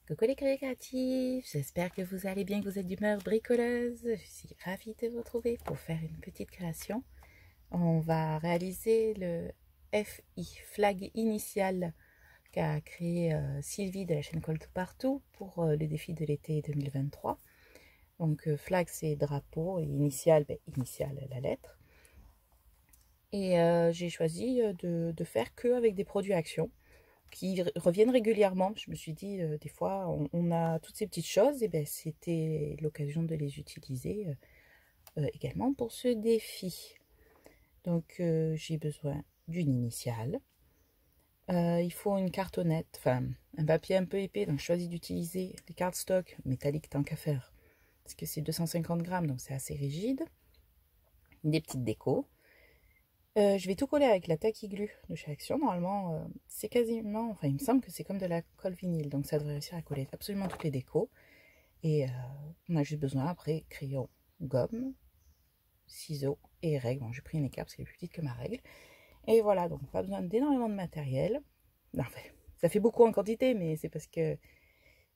Coucou les créatifs, j'espère que vous allez bien, que vous êtes d'humeur bricoleuse. Je suis ravie de vous retrouver pour faire une petite création. On va réaliser le FI, flag initial, qu'a créé Sylvie de la chaîne Colle Tout Partout pour le défi de l'été 2023. Donc flag c'est drapeau et initial, initial la lettre. Et j'ai choisi de faire que avec des produits Action qui reviennent régulièrement. Je me suis dit, des fois, on a toutes ces petites choses, et ben c'était l'occasion de les utiliser également pour ce défi. Donc, j'ai besoin d'une initiale. Il faut une cartonnette, enfin, un papier un peu épais, donc je choisis d'utiliser les cardstock métalliques tant qu'à faire, parce que c'est 250 grammes, donc c'est assez rigide. Des petites décos. Je vais tout coller avec la tacky-glue de chez Action. Normalement, c'est quasiment... Enfin, il me semble que c'est comme de la colle vinyle. Donc, ça devrait réussir à coller absolument toutes les décos. Et on a juste besoin, après, crayon, gomme, ciseaux et règles. Bon, j'ai pris une écart parce qu'elle est plus petite que ma règle. Et voilà, donc pas besoin d'énormément de matériel. Enfin, ça fait beaucoup en quantité, mais c'est parce que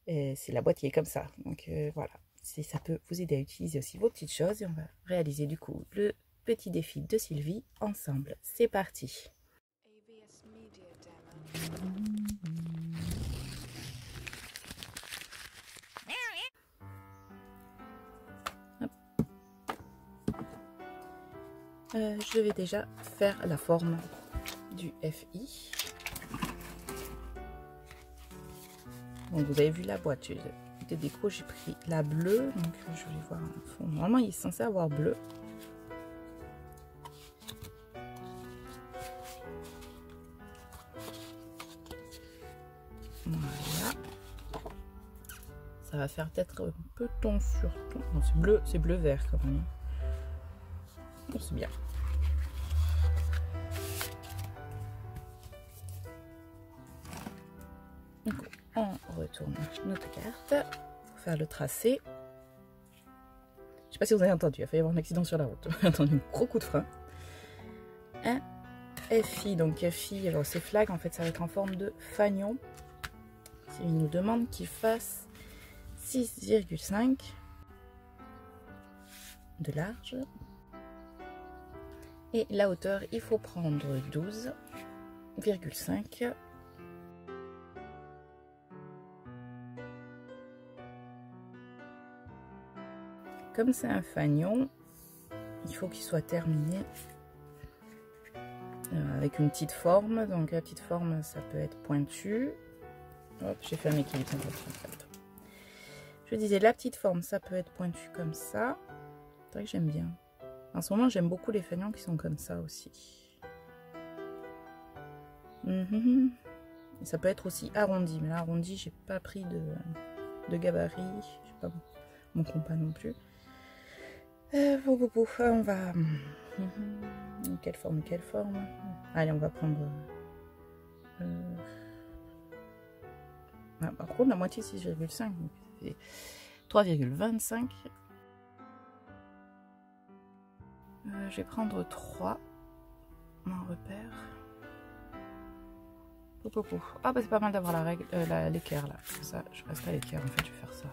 c'est la boîte qui est comme ça. Donc, voilà. Ça peut vous aider à utiliser aussi vos petites choses. Et on va réaliser, du coup, le petit défi de Sylvie ensemble. C'est parti. Je vais déjà faire la forme du FI. Donc vous avez vu la boîte de déco, j'ai pris la bleue, donc je vais voir un fond. Normalement il est censé avoir bleu. Voilà. Ça va faire peut-être un peu ton sur ton. Non, c'est bleu vert quand même. Bon, c'est bien. Donc, on retourne notre carte pour faire le tracé. Je sais pas si vous avez entendu, il a failli y avoir un accident sur la route. J'ai entendu un gros coup de frein. Un FI, donc FI, alors ces flags en fait ça va être en forme de fanion. Il nous demande qu'il fasse 6,5 de large. Et la hauteur, il faut prendre 12,5. Comme c'est un fanion, il faut qu'il soit terminé avec une petite forme. Donc la petite forme, ça peut être pointu. Hop, j'ai fait un équilibre. Je disais, la petite forme, ça peut être pointu comme ça. C'est vrai que j'aime bien. En ce moment, j'aime beaucoup les fanions qui sont comme ça aussi. Et ça peut être aussi arrondi. Mais l'arrondi, j'ai pas pris de gabarit. J'ai pas mon compas non plus. On va... Quelle forme, quelle forme? Allez, on va prendre... Ah, par contre, la moitié 6,5. Donc ça fait 3,25. Je vais prendre 3. Mon repère. Ah bah c'est pas mal d'avoir la règle, l'équerre là. Ça, je reste à l'équerre en fait, je vais faire ça.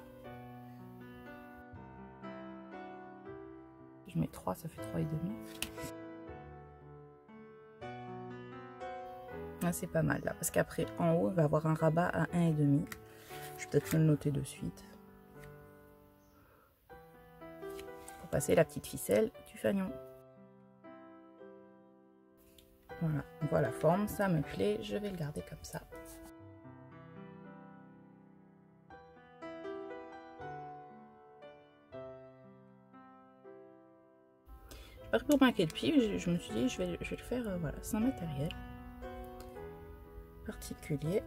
Je mets 3, ça fait 3,5. Ah, c'est pas mal là, parce qu'après en haut, il va avoir un rabat à 1,5. Je vais peut-être me le noter de suite. Pour passer la petite ficelle du fanion. Voilà, on voit la forme, ça me plaît, je vais le garder comme ça. J'ai pas pour marquer le pied, je me suis dit je vais le faire voilà, sans matériel particulier.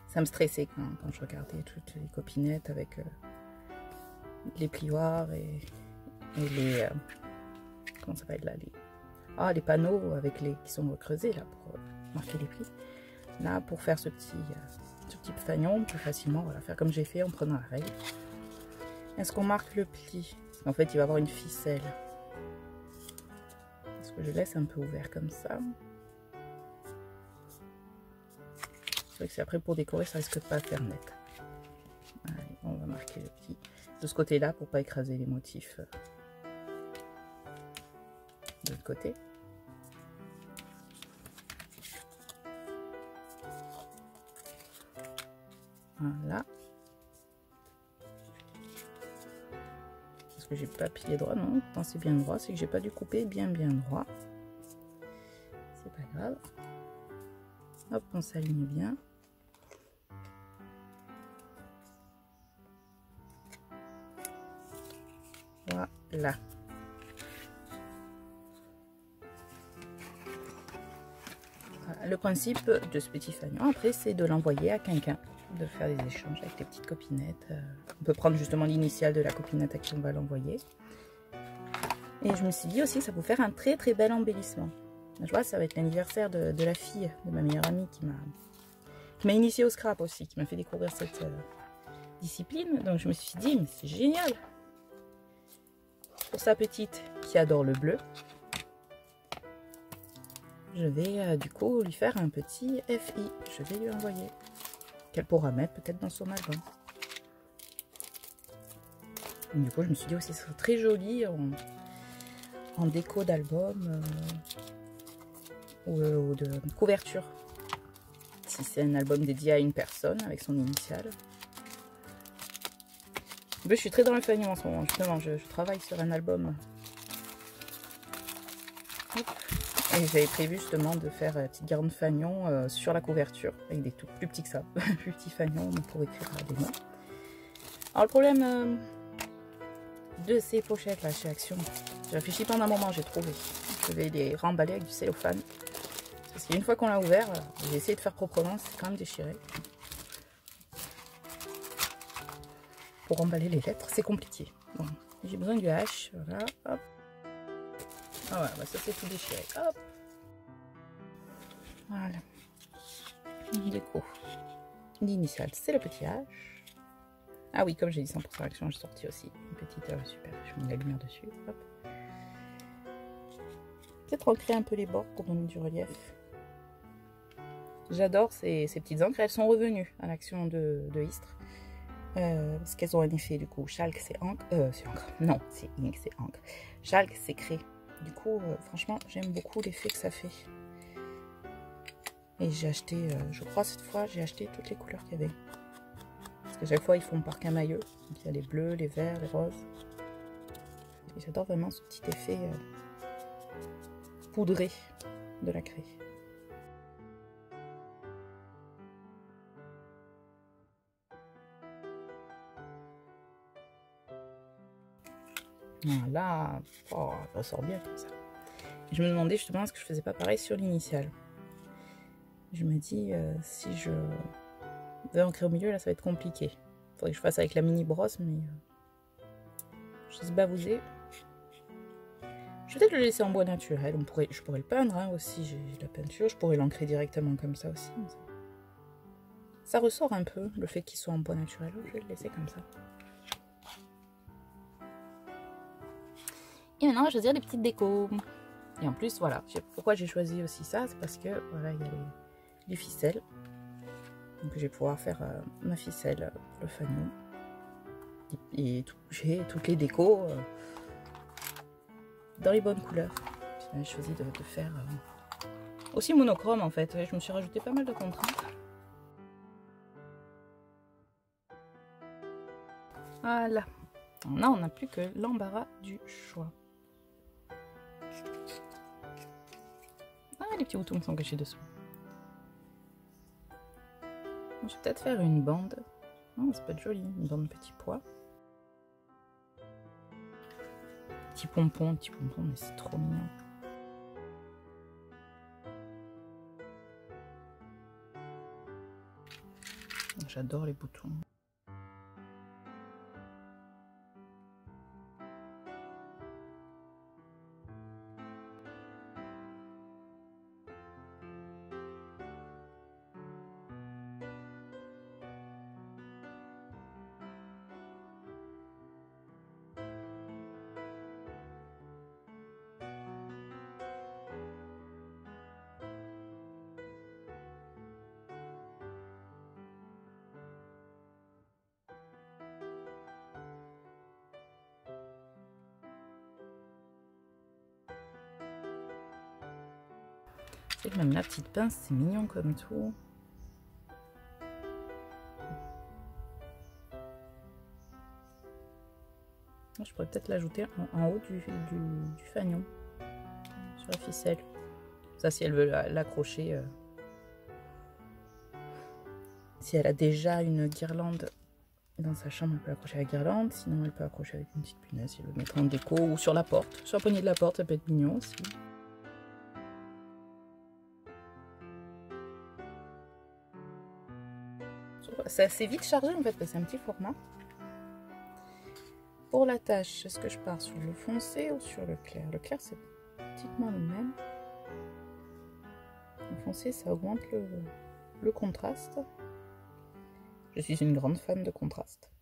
Ça me stressait quand je regardais toutes les copinettes avec les plioirs et les comment ça s'appelle là, les panneaux avec qui sont creusés là pour marquer les plis. Là, pour faire ce petit fanion, plus facilement, voilà, faire comme j'ai fait en prenant la règle. Est-ce qu'on marque le pli? Parce qu'en fait, il va y avoir une ficelle. Est-ce que je laisse un peu ouvert comme ça? C'est vrai que c'est après pour décorer, ça risque de pas faire net. Allez, on va marquer le petit de ce côté-là pour pas écraser les motifs de l'autre côté. Voilà. Parce que j'ai pas plié droit, non, c'est bien droit, c'est que j'ai pas dû couper bien droit. C'est pas grave. Hop, on s'aligne bien. Voilà. Voilà. Le principe de ce petit fanion, après, c'est de l'envoyer à quelqu'un, de faire des échanges avec les petites copinettes. On peut prendre justement l'initiale de la copinette à qui on va l'envoyer. Et je me suis dit aussi que ça peut faire un très bel embellissement. Je vois, ça va être l'anniversaire de la fille de ma meilleure amie qui m'a initié au scrap aussi, qui m'a fait découvrir cette discipline. Donc je me suis dit, mais c'est génial! Pour sa petite qui adore le bleu, je vais du coup lui faire un petit FI. Je vais lui envoyer, qu'elle pourra mettre peut-être dans son album. Et du coup, je me suis dit aussi, ce serait très joli en déco d'album ou de couverture. Si c'est un album dédié à une personne avec son initiale. Je suis très dans le fanion en ce moment, justement, je travaille sur un album. Hop. Et j'avais prévu justement de faire une petite garde fanion sur la couverture, avec des tout plus petits que ça, plus petits fanions pour écrire des mots. Alors le problème de ces pochettes là chez Action, j'ai réfléchi pendant un moment, j'ai trouvé. Je vais les remballer avec du cellophane. Parce qu'une fois qu'on l'a ouvert, j'ai essayé de faire proprement, c'est quand même déchiré. Pour emballer les lettres, c'est compliqué. Bon, j'ai besoin du H, voilà, hop. Ah ouais, bah ça c'est tout déchiré, hop. Voilà. Déco. L'initiale, c'est le petit H. Ah oui, comme j'ai dit 100% Action, j'ai sorti aussi une petite, super, je mets la lumière dessus, hop. Peut-être recréer un peu les bords pour donner du relief. J'adore ces petites encres, elles sont revenues à l'Action de Istres. Parce qu'elles ont un effet du coup. Chalk c'est encre. Non, c'est ink, c'est encre. Chalk c'est craie. Du coup, franchement, j'aime beaucoup l'effet que ça fait. Et j'ai acheté, je crois cette fois, j'ai acheté toutes les couleurs qu'il y avait. Parce que chaque fois, ils font par camailleux. Donc il y a les bleus, les verts, les roses. Et j'adore vraiment ce petit effet poudré de la craie. Voilà, oh, ça ressort bien comme ça. Et je me demandais justement est-ce que je faisais pas pareil sur l'initiale. Je me dis si je vais ancrer au milieu, là ça va être compliqué. Il faudrait que je fasse avec la mini brosse, mais je sais bavouser. Je vais peut-être le laisser en bois naturel. Je pourrais le peindre hein, aussi, j'ai la peinture. Je pourrais l'ancrer directement comme ça aussi. Ça ressort un peu le fait qu'il soit en bois naturel. Je vais le laisser comme ça. Et maintenant, on va choisir des petites décos. Et en plus, voilà, pourquoi j'ai choisi aussi ça, c'est parce que voilà, il y a les ficelles. Donc je vais pouvoir faire ma ficelle, le fanion. Et j'ai toutes les décos dans les bonnes couleurs. J'ai choisi de faire aussi monochrome en fait. Je me suis rajouté pas mal de contraintes. Voilà. Là, on n'a plus que l'embarras du choix. Ah, les petits boutons sont cachés dessous. Je vais peut-être faire une bande. Oh, ça peut être joli, une bande de petits pois. Petit pompon, mais c'est trop mignon. J'adore les boutons. sais que même la petite pince, c'est mignon comme tout. Je pourrais peut-être l'ajouter en haut du fanion, sur la ficelle. Ça, si elle veut l'accrocher. Si elle a déjà une guirlande dans sa chambre, elle peut accrocher la guirlande. Sinon, elle peut accrocher avec une petite punaise si elle veut mettre en déco ou sur la porte. Sur la poignée de la porte, ça peut être mignon aussi. C'est assez vite chargé en fait, parce que c'est un petit format. Pour la tâche, est-ce que je pars sur le foncé ou sur le clair? Le clair, c'est pratiquement le même. Le foncé, ça augmente le contraste. Je suis une grande fan de contraste.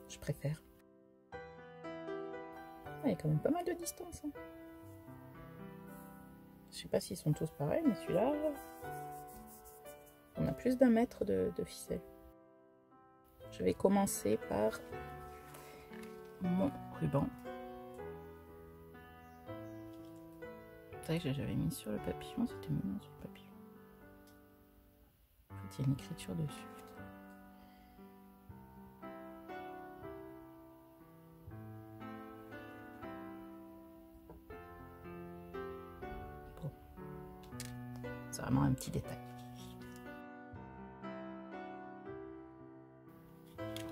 Je préfère. Ah, il y a quand même pas mal de distance. Hein. Je sais pas s'ils sont tous pareils, mais celui-là, on a plus d'1 mètre de ficelle. Je vais commencer par mon ruban. C'est vrai que j'avais mis sur le papillon, c'était mignon sur le papillon. En fait, il y a une écriture dessus. Bon. C'est vraiment un petit détail.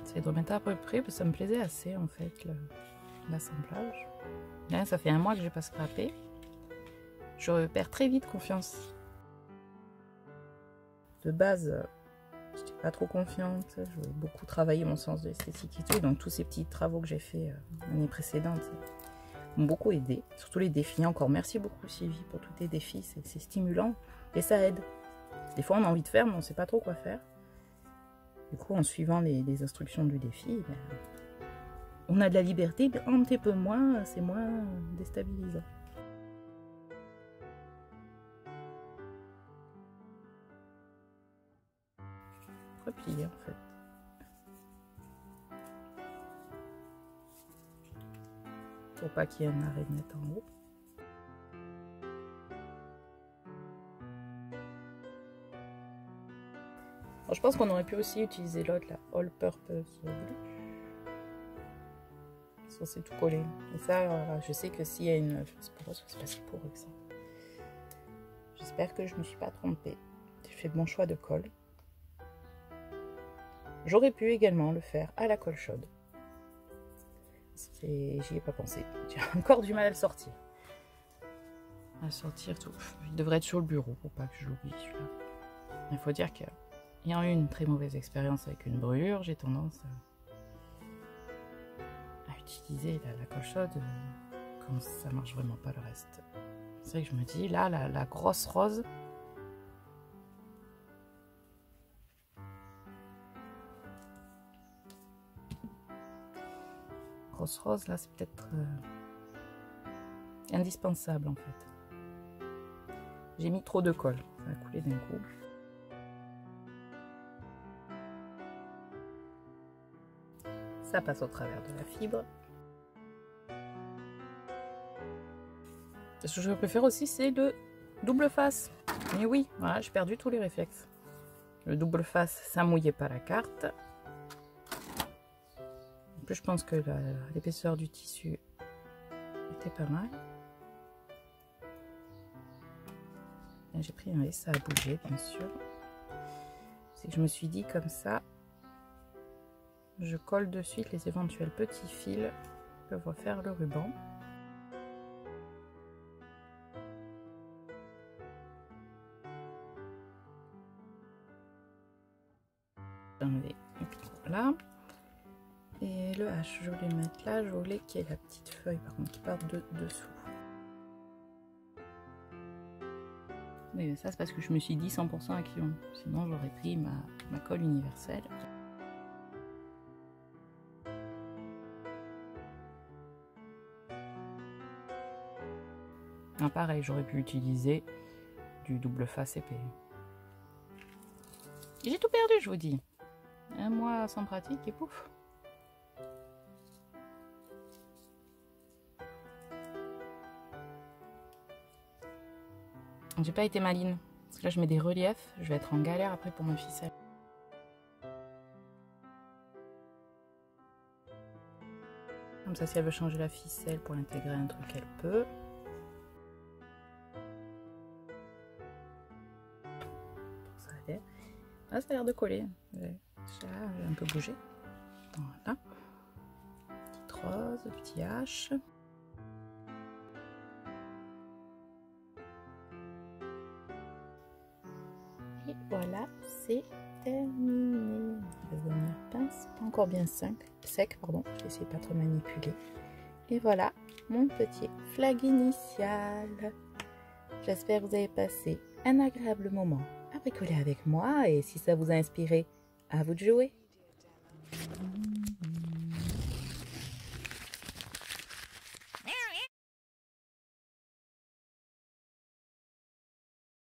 J'essaie de remettre à peu près, parce que ça me plaisait assez en fait, l'assemblage. Là, ça fait 1 mois que j'ai pas scrappé. Je perds très vite confiance. De base, je n'étais pas trop confiante. Je voulais beaucoup travailler mon sens de l'esthétique et tout. Donc tous ces petits travaux que j'ai fait l'année précédente m'ont beaucoup aidé. Surtout les défis. Encore merci beaucoup Sylvie pour tous tes défis. C'est stimulant et ça aide. Des fois on a envie de faire mais on ne sait pas trop quoi faire. Du coup en suivant les instructions du défi, ben, on a de la liberté, mais un petit peu moins, c'est moins déstabilisant. Replier en fait. Pour pas qu'il y ait un arrêt net en haut. Alors, je pense qu'on aurait pu aussi utiliser l'autre, la All Purpose Blue. Ça c'est tout collé. Et ça, je sais que s'il y a une... C'est pas si pour eux que ça. J'espère que je ne me suis pas trompée. J'ai fait de bon choix de colle. J'aurais pu également le faire à la colle chaude. J'y ai pas pensé. J'ai encore du mal à le sortir. À sortir tout. Il devrait être sur le bureau pour pas que je l'oublie celui-là. Il faut dire qu'ayant eu une très mauvaise expérience avec une brûlure, j'ai tendance à utiliser la colle chaude quand ça marche vraiment pas le reste. C'est vrai que je me dis, là, la grosse rose, là, c'est peut-être indispensable en fait. J'ai mis trop de colle, ça a coulé d'un coup. Ça passe au travers de la fibre. Ce que je préfère aussi, c'est le double face. Mais oui, voilà, j'ai perdu tous les réflexes. Le double face, ça mouillait pas la carte. En plus, je pense que l'épaisseur du tissu était pas mal. J'ai pris un S, ça a bougé, bien sûr. C'est que je me suis dit comme ça, je colle de suite les éventuels petits fils qui peuvent refaire le ruban. Enlever le picot là. Et le H, je voulais mettre là, je voulais qu'il y ait la petite feuille par contre qui part de dessous. Mais ça c'est parce que je me suis dit 100% à Kion. Sinon j'aurais pris ma colle universelle. Ah, pareil, j'aurais pu utiliser du double face épais. J'ai tout perdu, je vous dis. 1 mois sans pratique et pouf. J'ai pas été maline. Parce que là, je mets des reliefs. Je vais être en galère après pour mes ficelles. Comme ça, si elle veut changer la ficelle pour intégrer un truc, elle peut. Ah, ça a l'air de coller. Ça a un peu bougé. Voilà. Petite rose, petit H. Et voilà, c'est terminé. Je vais venir pince, pas encore bien sec, pardon. Je vais essayer de pas trop manipuler. Et voilà mon petit flag initial. J'espère que vous avez passé un agréable moment à bricoler avec moi et si ça vous a inspiré, à vous de jouer.